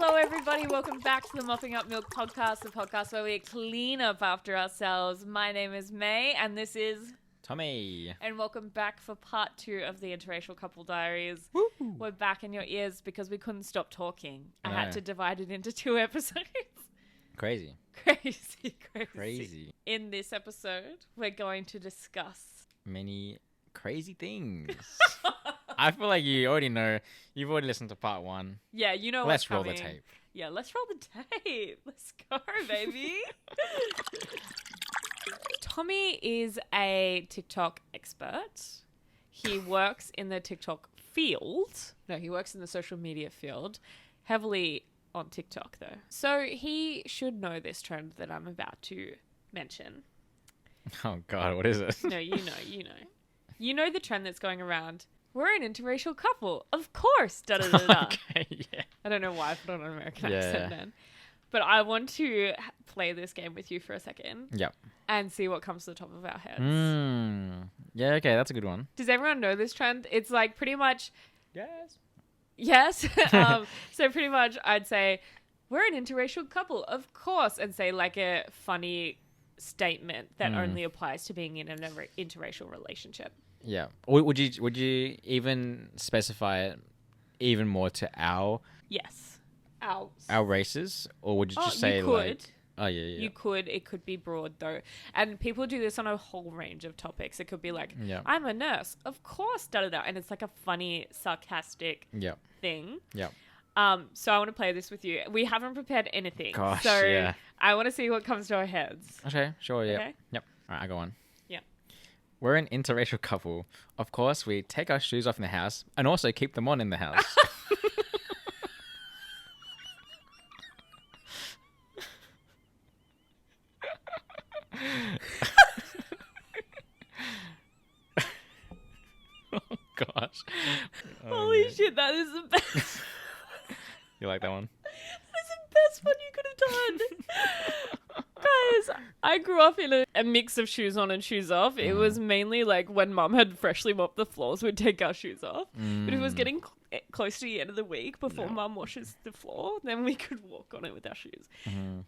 Hello, everybody. Welcome back to the Mopping Up Milk podcast, the podcast where we clean up after ourselves. My name is May, and this is Tommy. And welcome back for part 2 of the Interracial Couple Diaries. Woo. We're back in your ears because we couldn't stop talking. I had to divide it into 2 episodes. Crazy. Crazy. In this episode, we're going to discuss many crazy things. I feel like you already know. You've already listened to part 1. Yeah, you know Let's what's roll coming. the tape. Yeah, let's roll the tape. Let's go, baby. Tommy is a TikTok expert. He works in the TikTok field. No, he works in the social media field. Heavily on TikTok, though. So he should know this trend that I'm about to mention. Oh, God, what is it? No, you know. You know the trend that's going around. We're an interracial couple. Of course. Da-da-da-da. Okay, yeah. I don't know why I put on an American Yeah. accent then. But I want to play this game with you for a second. Yep. And see what comes to the top of our heads. Yeah, okay, that's a good one. Does everyone know this trend? It's like pretty much... Yes. Yes. So pretty much I'd say, we're an interracial couple, of course. And say like a funny statement that only applies to being in an interracial relationship. Yeah. Would you even specify it even more to our Yes. our races, or would you just say you could. like? Oh yeah. You could. It could be broad though, and people do this on a whole range of topics. It could be like, I'm a nurse, of course, da da da, and it's like a funny, sarcastic thing. Yeah. So I want to play this with you. We haven't prepared anything, Gosh, so yeah. I want to see what comes to our heads. Okay. Sure. Yeah. Okay? Yep. All right. I go on. Yeah. We're an interracial couple. Of course, we take our shoes off in the house and also keep them on in the house. Oh, gosh. Holy shit, that is the best. You like that one? That's the best one you could have done. Guys, I grew up in a mix of shoes on and shoes off. It was mainly like when mum had freshly mopped the floors, we'd take our shoes off. But if it was getting close to the end of the week before mum washes the floor, then we could walk on it with our shoes.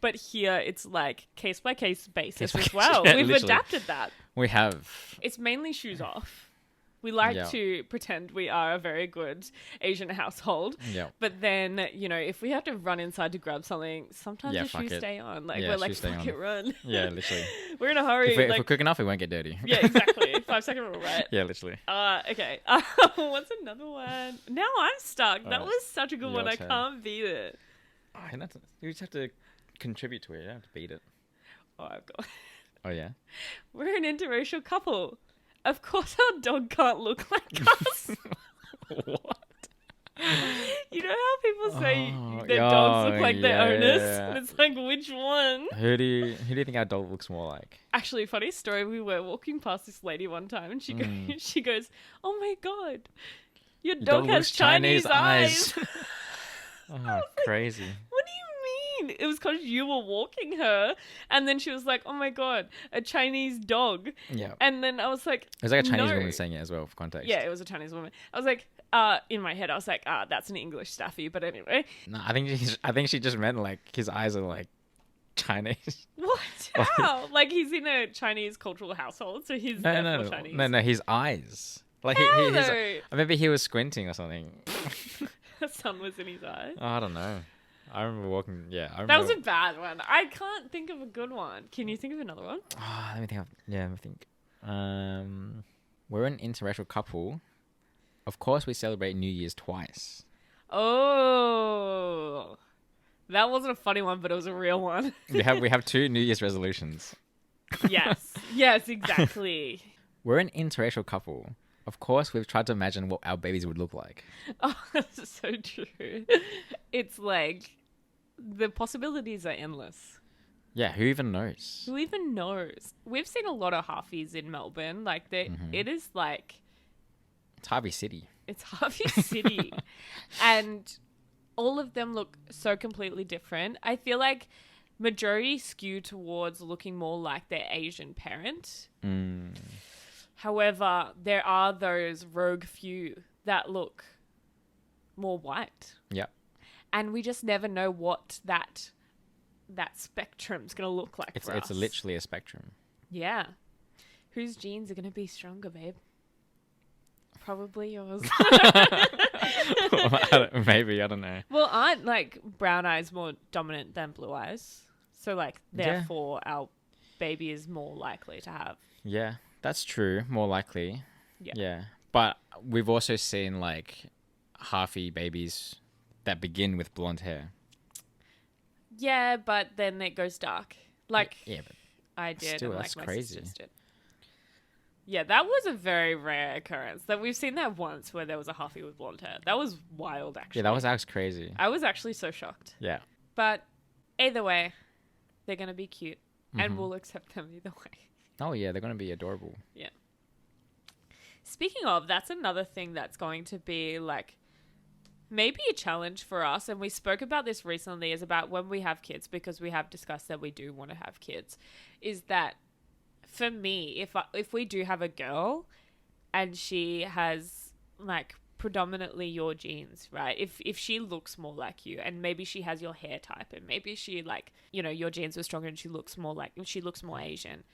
But here it's like case by case basis as well. Yeah, We've literally. adapted that. We have. It's mainly shoes off. We like to pretend we are a very good Asian household. Yeah. But then, you know, if we have to run inside to grab something, sometimes the fuck shoes it. stay on. Like, Yeah, we're like, shoes stay fuck on. it, run. Yeah, literally. We're in a hurry. If we're quick enough, it won't get dirty. Yeah, exactly. 5-second rule, right? Yeah, literally. Okay. What's another one? Now I'm stuck. That was such a good one. I can't beat it. Oh, you just have to contribute to it. You don't have to beat it. Oh, I've got. Oh, yeah? We're an interracial couple. Of course our dog can't look like us. What? You know how people say their dogs look like their owners? And it's like, which one? Who do you think our dog looks more like? Actually, funny story. We were walking past this lady one time and she goes, oh my God, your dog has Chinese eyes. Oh, crazy. What do you mean? It was because you were walking her, and then she was like, oh my God, a Chinese dog. Yeah. And then I was like, It was like a Chinese no. woman saying it as well, for context. Yeah, it was a Chinese woman. I was like, in my head, I was like, that's an English staffy. But anyway. No, I think she just meant like his eyes are like Chinese. What? How? Like he's in a Chinese cultural household, so he's therefore Chinese. No, his eyes. Like maybe he was squinting or something. The sun was in his eyes. Oh, I don't know. I remember walking. Yeah, that was a bad one. I can't think of a good one. Can you think of another one? Oh, let me think. We're an interracial couple. Of course, we celebrate New Year's twice. Oh, that wasn't a funny one, but it was a real one. we have 2 New Year's resolutions. Yes, exactly. We're an interracial couple. Of course, we've tried to imagine what our babies would look like. Oh, that's so true. It's like the possibilities are endless. Yeah, who even knows? Who even knows? We've seen a lot of halfies in Melbourne. Like, it is like... It's Harvey City. It's Harvey City. And all of them look so completely different. I feel like majority skew towards looking more like their Asian parent. However, there are those rogue few that look more white. Yeah. And we just never know what that spectrum's going to look like for us. It's literally a spectrum. Yeah. Whose genes are going to be stronger, babe? Probably yours. Maybe, I don't know. Well, aren't like brown eyes more dominant than blue eyes? So like therefore our baby is more likely to have. Yeah, that's true. More likely. Yeah. But we've also seen like halfy babies that begin with blonde hair. Yeah, but then it goes dark. Like but I did, still, and that's like my crazy. sisters did. Yeah, that was a very rare occurrence. That we've seen that once where there was a halfie with blonde hair. That was wild, actually. Yeah, that was actually crazy. I was actually so shocked. Yeah. But either way, they're going to be cute, and we'll accept them either way. Oh, yeah, they're going to be adorable. Yeah. Speaking of, that's another thing that's going to be like maybe a challenge for us. And we spoke about this recently, is about when we have kids, because we have discussed that we do want to have kids, is that for me, if we do have a girl and she has like predominantly your genes, right? If she looks more like you, and maybe she has your hair type, and maybe she like, you know, your genes were stronger and she looks more Asian.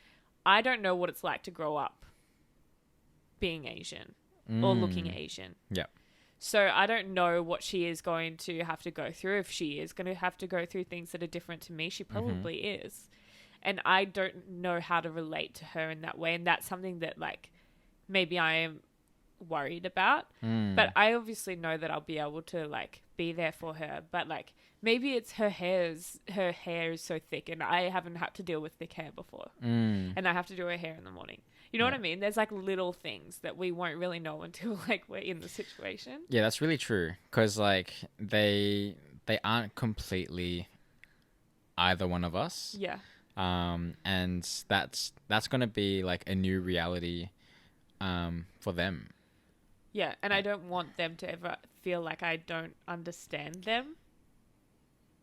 I don't know what it's like to grow up being Asian or looking Asian. Yeah. So I don't know what she is going to have to go through. If she is going to have to go through things that are different to me, she probably is. And I don't know how to relate to her in that way. And that's something that like maybe I am worried about. But I obviously know that I'll be able to like be there for her. But like maybe it's her hair is so thick and I haven't had to deal with thick hair before. And I have to do her hair in the morning. You know what I mean? There's like little things that we won't really know until like we're in the situation. Yeah, that's really true. Because like they aren't completely either one of us. Yeah. And that's going to be like a new reality for them. Yeah, and I don't want them to ever feel like I don't understand them,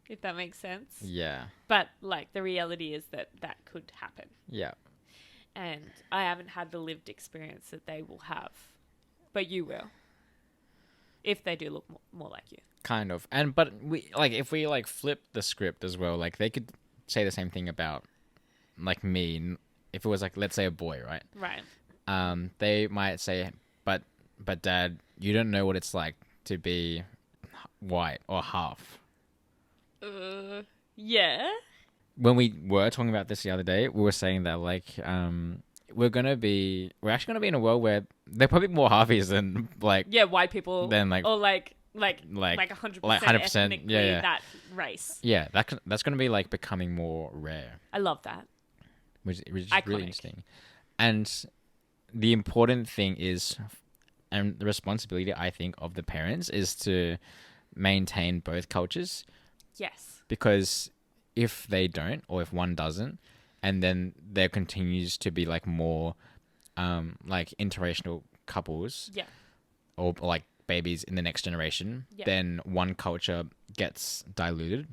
if that makes sense. Yeah. But like the reality is that could happen. Yeah. And I haven't had the lived experience that they will have. But you will. If they do look more like you. Kind of. But we like if we like flip the script as well, like they could say the same thing about like me if it was like, let's say, a boy, right? Right. They might say, but Dad, you don't know what it's like to be white or half. Yeah. When we were talking about this the other day, we were saying that like we're actually gonna be in a world where they're probably more halfies than like white people than like, or like 100% like 100%, ethnically that race. Yeah, that's gonna be like becoming more rare. I love that. Which is Iconic. really interesting. And the important thing is, and the responsibility, I think, of the parents is to maintain both cultures. Yes. Because if they don't, or if one doesn't, and then there continues to be like more like interracial couples, or like babies in the next generation, then one culture gets diluted,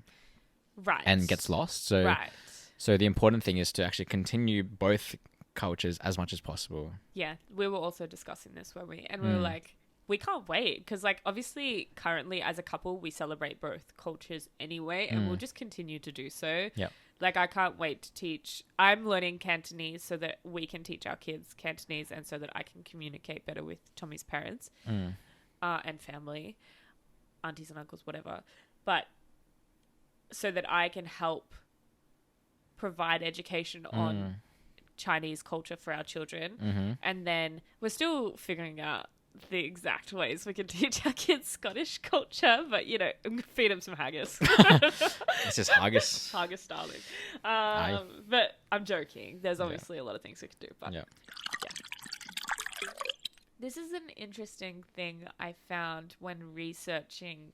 right, and gets lost. So, right. So the important thing is to actually continue both cultures as much as possible. Yeah, we were also discussing this when we were like, we can't wait because like obviously currently as a couple we celebrate both cultures anyway, and we'll just continue to do so. Yeah. Like I can't wait to teach. I'm learning Cantonese so that we can teach our kids Cantonese, and so that I can communicate better with Tommy's parents and family, aunties and uncles, whatever. But so that I can help provide education on Chinese culture for our children. And then we're still figuring out the exact ways we can teach our kids Scottish culture, but you know, feed them some haggis. It's just haggis. Haggis, darling. But I'm joking. There's obviously a lot of things we can do. But yeah. This is an interesting thing I found when researching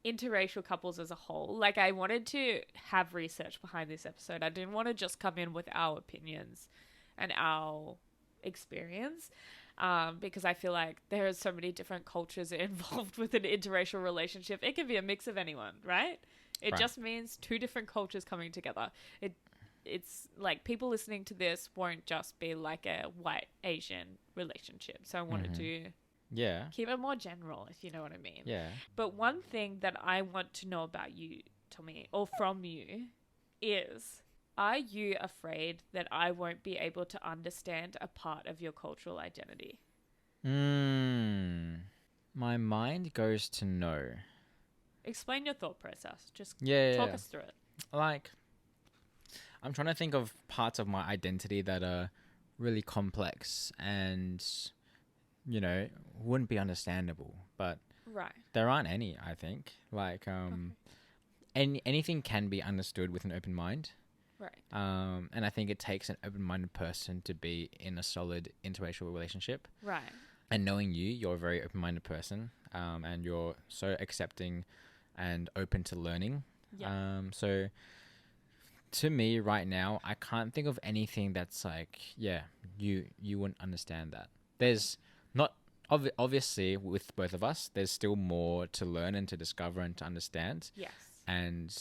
interracial couples as a whole. Like I wanted to have research behind this episode. I didn't want to just come in with our opinions and our experience. Because I feel like there are so many different cultures involved with an interracial relationship. It can be a mix of anyone, right? It just means two different cultures coming together. It's like people listening to this won't just be like a white Asian relationship. So I wanted to Yeah. Keep it more general, if you know what I mean. Yeah. But one thing that I want to know about you, Tommy, or from you, is, are you afraid that I won't be able to understand a part of your cultural identity? My mind goes to no. Explain your thought process. Just Yeah. talk us through it. Like, I'm trying to think of parts of my identity that are really complex and, you know, wouldn't be understandable. But Right. there aren't any, I think. Like, anything can be understood with an open mind. Right. And I think it takes an open-minded person to be in a solid interracial relationship. Right. And knowing you, you're a very open-minded person, and you're so accepting and open to learning. Yeah. So to me right now, I can't think of anything that's like, yeah, you wouldn't understand that. There's not obviously with both of us, there's still more to learn and to discover and to understand. Yes. And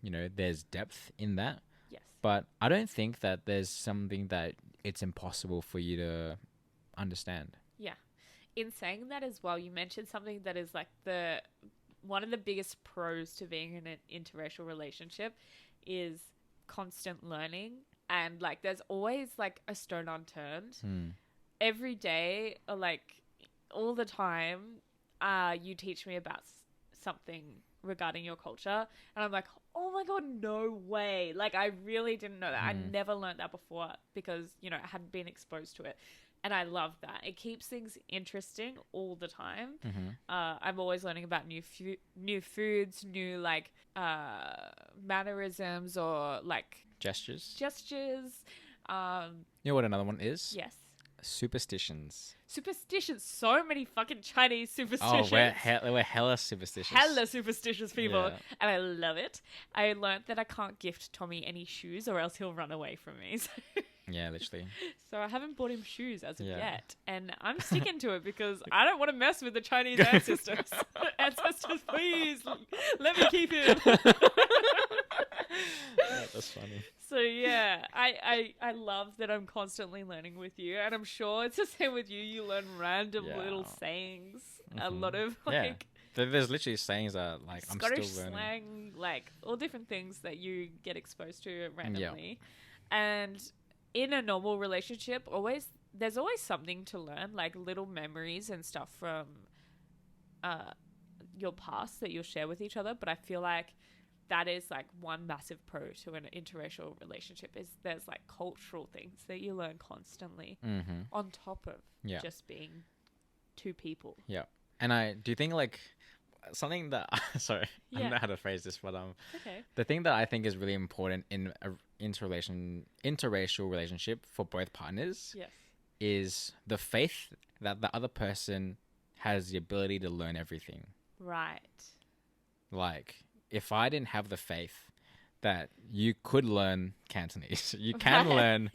you know, there's depth in that. Yes. But I don't think that there's something that it's impossible for you to understand. Yeah. In saying that as well, you mentioned something that is like one of the biggest pros to being in an interracial relationship is constant learning. And like there's always like a stone unturned. Every day, or like all the time, you teach me about something regarding your culture, and I'm like, oh my god, no way, like I really didn't know that. I never learned that before because, you know, I hadn't been exposed to it, and I love that. It keeps things interesting all the time. I'm always learning about new foods, new like mannerisms, or like Gestures. You know what another one is? Yes. Superstitions. So many fucking Chinese superstitions. Oh, we're hella superstitious. Hella superstitious people. Yeah. And I love it. I learned that I can't gift Tommy any shoes or else he'll run away from me. Yeah, literally. So I haven't bought him shoes as of Yeah. yet. And I'm sticking to it because I don't want to mess with the Chinese ancestors. Ancestors, please, let me keep him. Yeah, that's funny. So yeah, I love that I'm constantly learning with you, and I'm sure it's the same with you. You learn random little sayings, a lot of like there's literally sayings that like Scottish I'm still learning. slang, like all different things that you get exposed to randomly, and in a normal relationship, there's always something to learn, like little memories and stuff from your past that you'll share with each other. But I feel like that is like one massive pro to an interracial relationship is there's like cultural things that you learn constantly on top of just being two people. Yeah. And I do you think like something that sorry, I don't know how to phrase this, but okay. The thing that I think is really important in a interracial relationship for both partners is the faith that the other person has the ability to learn everything. Right. Like if I didn't have the faith that you could learn Cantonese, you can learn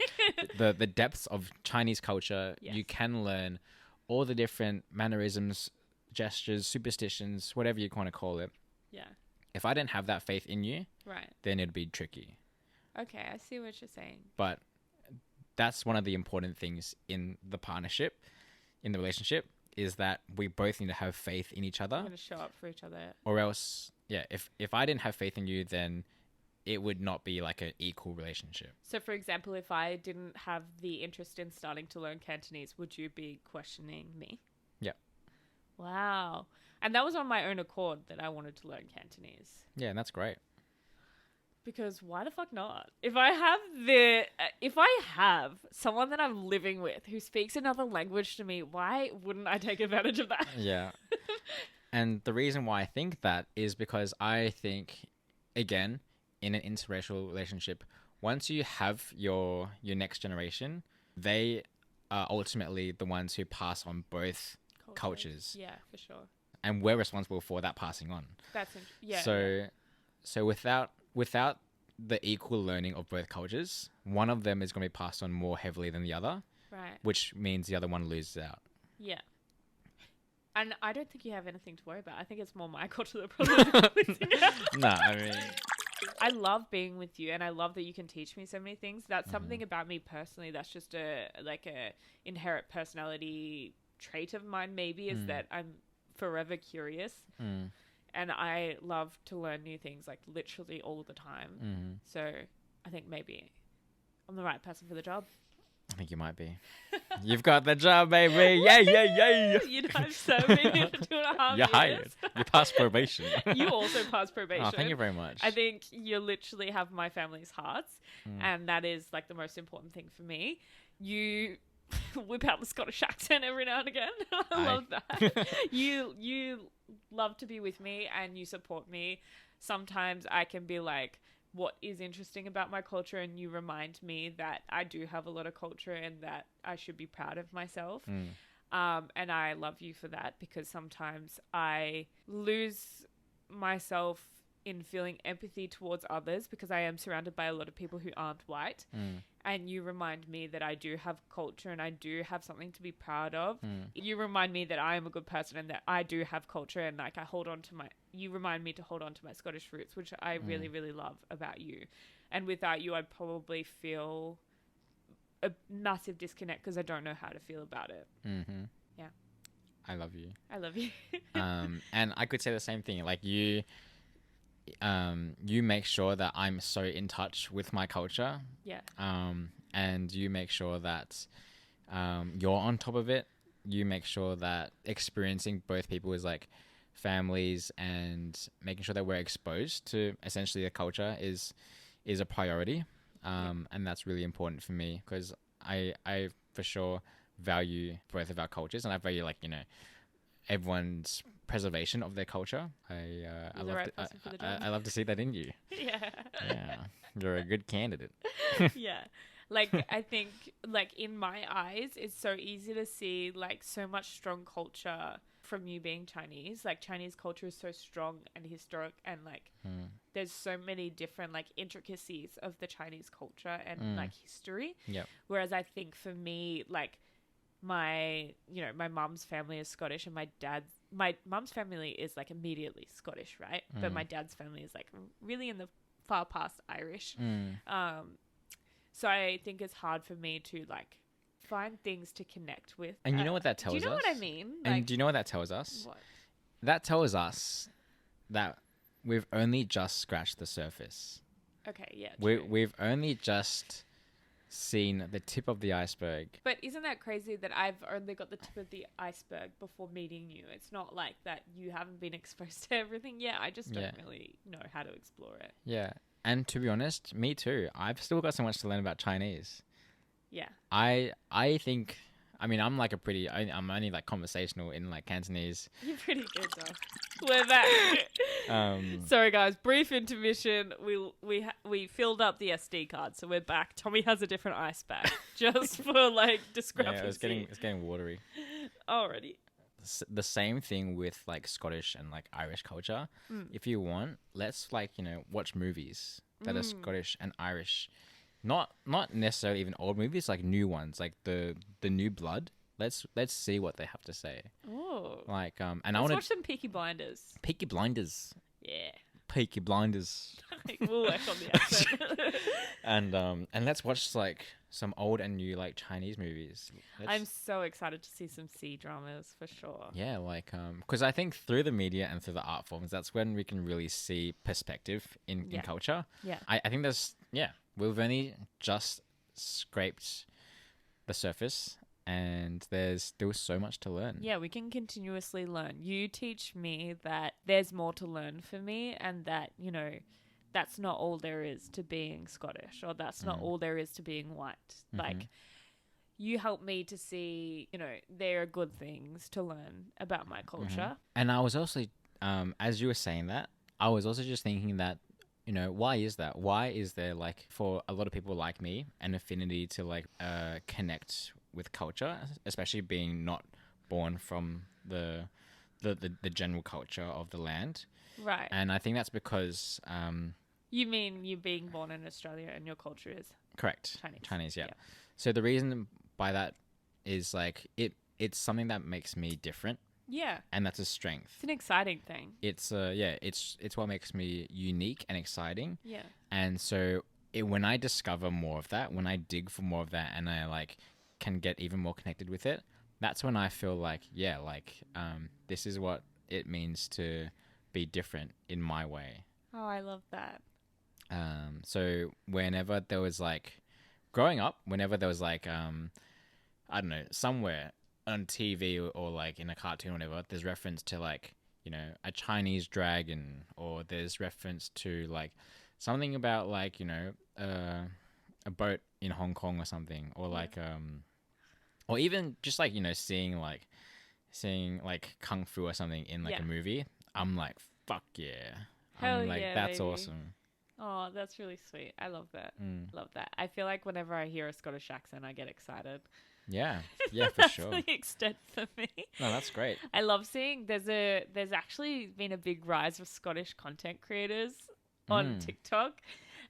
the depths of Chinese culture, you can learn all the different mannerisms, gestures, superstitions, whatever you want to call it. Yeah. If I didn't have that faith in you, then it'd be tricky. Okay, I see what you're saying. But that's one of the important things in the partnership, in the relationship, is that we both need to have faith in each other. We're going to show up for each other. Or else, if I didn't have faith in you, then it would not be like an equal relationship. So, for example, if I didn't have the interest in starting to learn Cantonese, would you be questioning me? Yeah. Wow. And that was on my own accord that I wanted to learn Cantonese. Yeah, and that's great. Because why the fuck not? If I have someone that I'm living with who speaks another language to me, why wouldn't I take advantage of that? Yeah. And the reason why I think that is because I think, again, in an interracial relationship, once you have your next generation, they are ultimately the ones who pass on both cultures. Yeah, for sure. And we're responsible for that passing on. That's yeah. So without the equal learning of both cultures, one of them is going to be passed on more heavily than the other. Right. Which means the other one loses out. Yeah. And I don't think you have anything to worry about. I think it's more my culture that probably losing out. No, I mean, I love being with you, and I love that you can teach me so many things. That's something about me personally that's just a inherent personality trait of mine maybe is that I'm forever curious. And I love to learn new things, like literally all the time. So I think maybe I'm the right person for the job. I think you might be. You've got the job, baby. Yay, yay, yay. You know, I've served in 2.5 You're years. hired. You passed probation. You also passed probation. Oh, thank you very much. I think you literally have my family's hearts, and that is like the most important thing for me. You whip out the Scottish accent every now and again. I love that. You love to be with me and you support me. Sometimes I can be like, what is interesting about my culture, and you remind me that I do have a lot of culture and that I should be proud of myself. And I love you for that, because sometimes I lose myself in feeling empathy towards others because I am surrounded by a lot of people who aren't white. And you remind me that I do have culture and I do have something to be proud of. You remind me that I am a good person and that I do have culture, and like you remind me to hold on to my Scottish roots, which I really, really love about you. And without you, I'd probably feel a massive disconnect because I don't know how to feel about it. Yeah. I love you. I love you. And I could say the same thing. Like you make sure that I'm so in touch with my culture. Yeah. And you make sure that you're on top of it. You make sure that experiencing both people is like families, and making sure that we're exposed to essentially the culture is a priority. And that's really important for me, because I for sure value both of our cultures, and I value, like, you know, everyone's preservation of their culture. I love to see that in you. Yeah, you're a good candidate. Yeah, like I think, like in my eyes, it's so easy to see like so much strong culture from you being Chinese. Like Chinese culture is so strong and historic, and like there's so many different like intricacies of the Chinese culture and like history. Yep. Whereas I think for me, like my mum's family is Scottish, and my mum's family is like immediately Scottish, right? But my dad's family is like really in the far past Irish. So I think it's hard for me to like find things to connect with. And you know what that tells us? Do you know what I mean? And do you know what that tells us? What? That tells us that we've only just scratched the surface. Okay, yeah. We've only just seen the tip of the iceberg. But isn't that crazy that I've only got the tip of the iceberg before meeting you? It's not like that you haven't been exposed to everything yet. I just don't really know how to explore it. Yeah. And to be honest, me too. I've still got so much to learn about Chinese. Yeah. I think, I mean, I'm like I'm only like conversational in like Cantonese. You're pretty good though. We're back. Sorry guys, brief intermission. We filled up the SD card, so we're back. Tommy has a different ice bag just for like discrepancy. Yeah, it's getting watery. Already. The same thing with like Scottish and like Irish culture. If you want, let's like, you know, watch movies that are Scottish and Irish. Not necessarily even old movies, like new ones, like the New Blood. Let's see what they have to say. Oh, like and let's watch some Peaky Blinders. Peaky Blinders. Yeah. Peaky Blinders. We'll work on the accent. And let's watch like some old and new like Chinese movies. I'm so excited to see some C dramas for sure. Yeah, like because I think through the media and through the art forms, that's when we can really see perspective in culture. Yeah. I think we've only just scraped the surface, and there's still so much to learn. Yeah, we can continuously learn. You teach me that there's more to learn for me, and that, you know, that's not all there is to being Scottish, or that's not all there is to being white. Like, you help me to see, you know, there are good things to learn about my culture. And I was also, as you were saying that, I was also just thinking that, you know, why is that? Why is there, like, for a lot of people like me, an affinity to, like, connect with culture, especially being not born from the general culture of the land? Right. And I think that's because... you mean you being born in Australia and your culture is... Correct. Chinese, yeah. So the reason by that is, like, it's something that makes me different. Yeah. And that's a strength. It's an exciting thing. It's it's what makes me unique and exciting. Yeah. And so when I discover more of that, when I dig for more of that, and I like can get even more connected with it, that's when I feel like, yeah, like this is what it means to be different in my way. Oh, I love that. So whenever there was like, growing up, whenever there was like, I don't know, somewhere on TV or like in a cartoon or whatever, there's reference to like, you know, a Chinese dragon, or there's reference to like something about like, you know, a boat in Hong Kong or something, or like, or even just like, you know, seeing like kung fu or something in like a movie. I'm like, fuck yeah. Hell I'm like, yeah, that's baby. awesome. Oh, that's really sweet. I love that. Love that. I feel like whenever I hear a Scottish accent, I get excited. Yeah, yeah, for That's sure. the extent for me. No, that's great. I love seeing there's actually been a big rise of Scottish content creators on TikTok,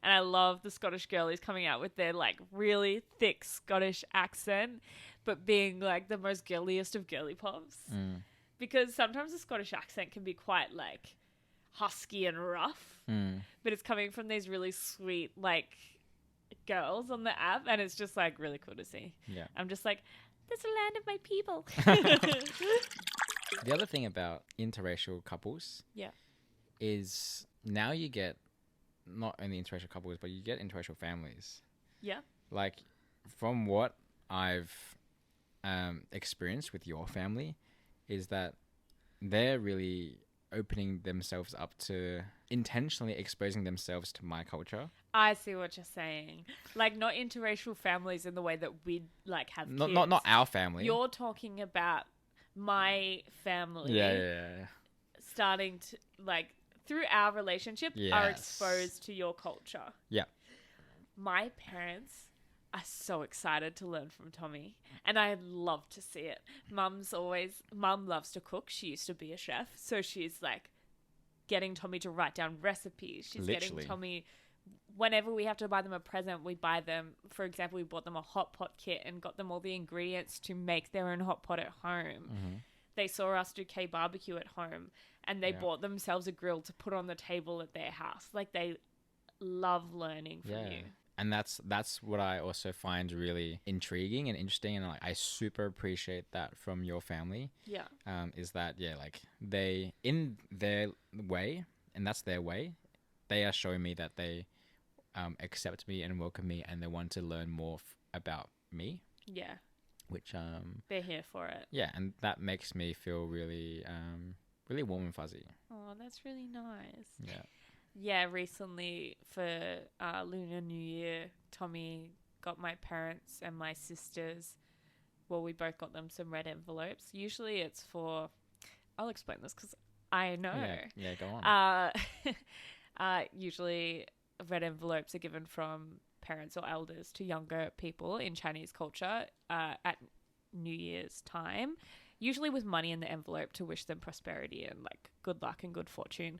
and I love the Scottish girlies coming out with their like really thick Scottish accent, but being like the most girliest of girly pops. Because sometimes the Scottish accent can be quite like husky and rough, but it's coming from these really sweet like girls on the app, and it's just like really cool to see. Yeah. I'm just like, this is the land of my people. The other thing about interracial couples is now you get not only interracial couples, but you get interracial families. Yeah. Like, from what I've experienced with your family, is that they're really opening themselves up to intentionally exposing themselves to my culture. I see what you're saying. Like, not interracial families in the way that we like have kids. Not our family. You're talking about my family. Yeah. Starting to like through our relationship are exposed to your culture. Yeah. My parents are so excited to learn from Tommy, and I love to see it. Mum loves to cook. She used to be a chef, so she's like getting Tommy to write down recipes. She's getting Tommy, whenever we have to buy them a present, we buy them, for example, we bought them a hot pot kit and got them all the ingredients to make their own hot pot at home. They saw us do K-barbecue at home, and they bought themselves a grill to put on the table at their house. Like, they love learning from you. And that's what I also find really intriguing and interesting, and like I super appreciate that from your family. Yeah. Is that like they, in their way, and that's their way, they are showing me that they accept me and welcome me, and they want to learn more about me. Yeah. Which they're here for it. Yeah, and that makes me feel really really warm and fuzzy. Oh, that's really nice. Yeah. Yeah, recently for Lunar New Year, Tommy got my parents and my sisters, well, we both got them some red envelopes. Usually it's for, I'll explain this because I know. Yeah, go on. Usually red envelopes are given from parents or elders to younger people in Chinese culture at New Year's time, usually with money in the envelope to wish them prosperity and like good luck and good fortune.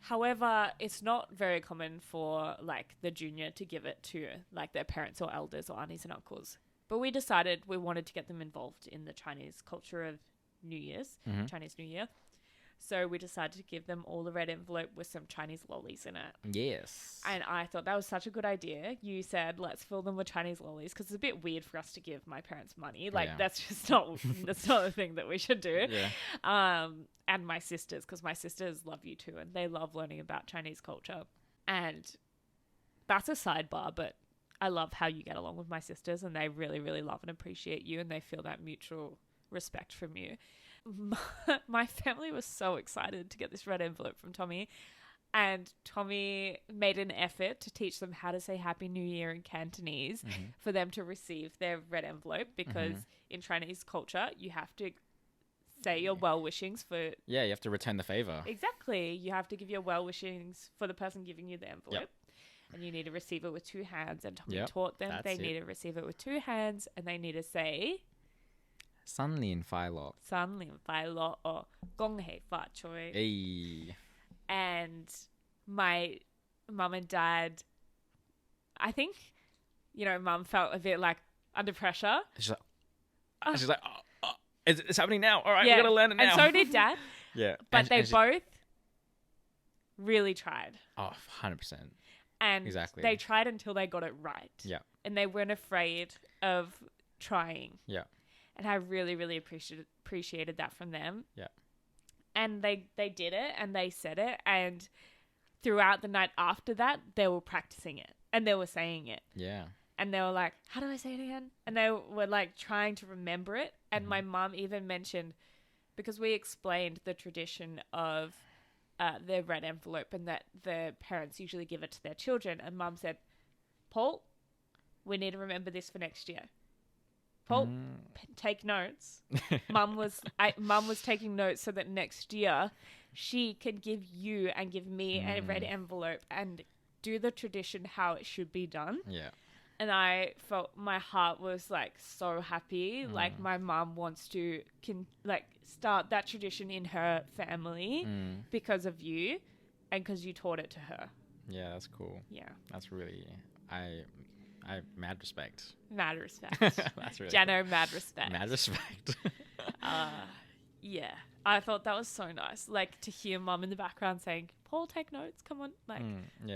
However, it's not very common for like the junior to give it to like their parents or elders or aunties and uncles. But we decided we wanted to get them involved in the Chinese culture of New Year's, Chinese New Year. So we decided to give them all the red envelope with some Chinese lollies in it. Yes. And I thought that was such a good idea. You said, let's fill them with Chinese lollies because it's a bit weird for us to give my parents money. Like, that's just not, that's not the thing that we should do. Yeah. And my sisters, because my sisters love you too, and they love learning about Chinese culture. And that's a sidebar, but I love how you get along with my sisters, and they really, really love and appreciate you, and they feel that mutual respect from you. My family was so excited to get this red envelope from Tommy, and Tommy made an effort to teach them how to say Happy New Year in Cantonese for them to receive their red envelope, because in Chinese culture you have to say your well-wishings for... Yeah, you have to return the favor. Exactly. You have to give your well-wishings for the person giving you the envelope. Yep. And you need to receive it with two hands, and Tommy taught them they need to receive it with two hands, and they need to say... 新年快樂. 新年快樂 or 恭喜發財. Hey. And my mum and dad, I think, mum felt a bit like under pressure. She's like, it's happening now. All right, we're going to learn it now. And so did dad. Yeah. But they both really tried. Oh, 100%. And exactly. They tried until they got it right. Yeah. And they weren't afraid of trying. Yeah. And I really, really appreciated that from them. Yeah. And they did it and they said it. And throughout the night after that, they were practicing it and they were saying it. Yeah. And they were like, how do I say it again? And they were like trying to remember it. And my mum even mentioned, because we explained the tradition of the red envelope and that the parents usually give it to their children. And mum said, Paul, we need to remember this for next year. Paul, take notes. Mum was taking notes so that next year she can give you and give me a red envelope and do the tradition how it should be done. Yeah. And I felt my heart was like so happy. Like my mum wants to start that tradition in her family because of you and because you taught it to her. Yeah, that's cool. Yeah. That's really, I mad respect. Mad respect. That's really Jano, cool. mad respect. Mad respect. Yeah. I thought that was so nice. Like to hear mum in the background saying, Paul, take notes. Come on. Like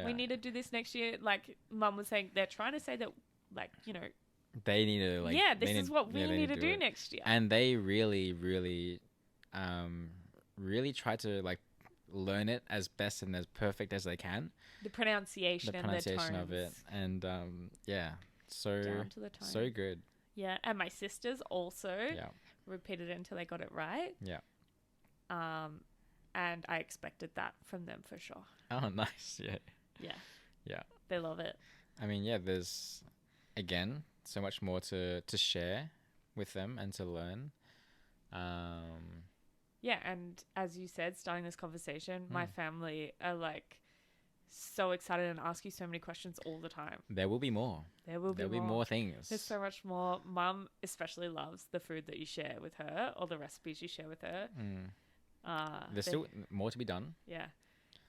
we need to do this next year. Like mum was saying, they're trying to say that, like, you know, they need to like, this is what we need to do next year. And they really, really, really try to like learn it as best and as perfect as they can. The pronunciation and the tones of it. And yeah, so down to the tone. So good. Yeah. And my sisters also repeated it until they got it right. Yeah. And I expected that from them for sure. Oh, nice. Yeah. Yeah. Yeah. They love it. I mean, yeah, there's, again, so much more to share with them and to learn. Yeah, and as you said, starting this conversation, my family are like so excited and ask you so many questions all the time. There will be more. There'll be more things. There's so much more. Mum especially loves the food that you share with her or the recipes you share with her. There's still more to be done. Yeah.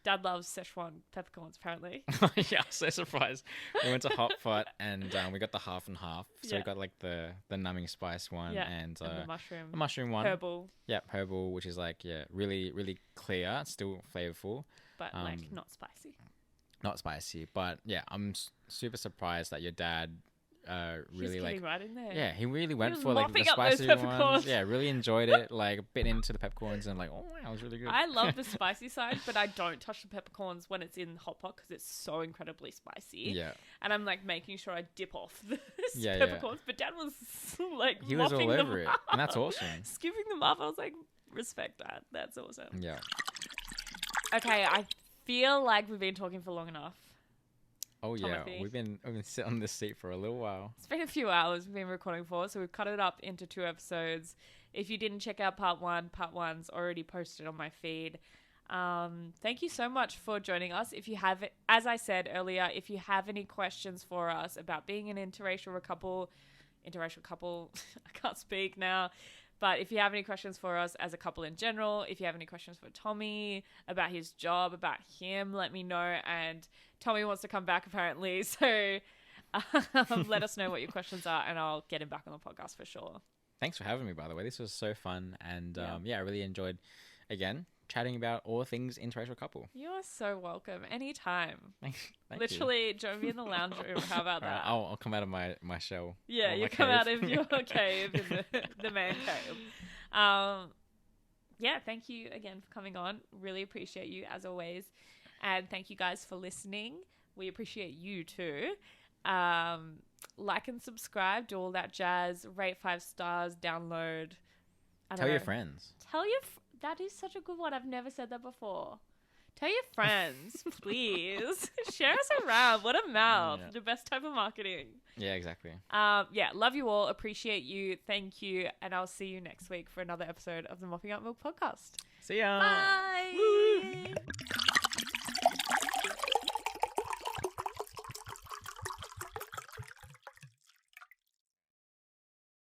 Dad loves Szechuan peppercorns, apparently. Yeah, so surprised. We went to Hot Pot and we got the half and half. So we got like the numbing spice one and the mushroom one. Herbal. Yeah, herbal, which is like, really, really clear. It's still flavorful. But like not spicy. Not spicy. But yeah, I'm super surprised that your dad really He's like right in there. Yeah, he really went was for like the mopping up those spicy peppercorns. ones. Yeah, really enjoyed it. Like bit into the peppercorns and like, oh wow, that was really good. I love the spicy side, but I don't touch the peppercorns when it's in hot pot because it's so incredibly spicy. Yeah, and I'm like making sure I dip off the Yeah. peppercorns. But Dad was like he was all mopping over them it, up, and that's awesome. scooping them up. I was like, respect that. That's awesome. Yeah. Okay, I feel like we've been talking for long enough. Oh yeah, Timothy. we've been sitting on this seat for a little while. It's been a few hours we've been recording for, so we've cut it up into 2 episodes. If you didn't check out part 1, part 1's already posted on my feed. Thank you so much for joining us. If you have, as I said earlier, if you have any questions for us about being an interracial couple, I can't speak now. But if you have any questions for us as a couple in general, if you have any questions for Tommy about his job, about him, let me know. And Tommy wants to come back apparently. So let us know what your questions are and I'll get him back on the podcast for sure. Thanks for having me, by the way. This was so fun. And I really enjoyed, again, chatting about all things interracial couple. You're so welcome. Anytime. Thank Literally, you. Join me in the lounge room. How about that? Right, I'll come out of my shell. Yeah, you come out of your cave in the man cave. Thank you again for coming on. Really appreciate you as always. And thank you guys for listening. We appreciate you too. Like and subscribe, do all that jazz, rate 5 stars, download. Tell your friends. That is such a good one. I've never said that before. Tell your friends, please. Share us around. Word of mouth. Yeah. The best type of marketing. Yeah, exactly. Love you all. Appreciate you. Thank you. And I'll see you next week for another episode of the Mopping Up Milk podcast. See ya. Bye. Woo.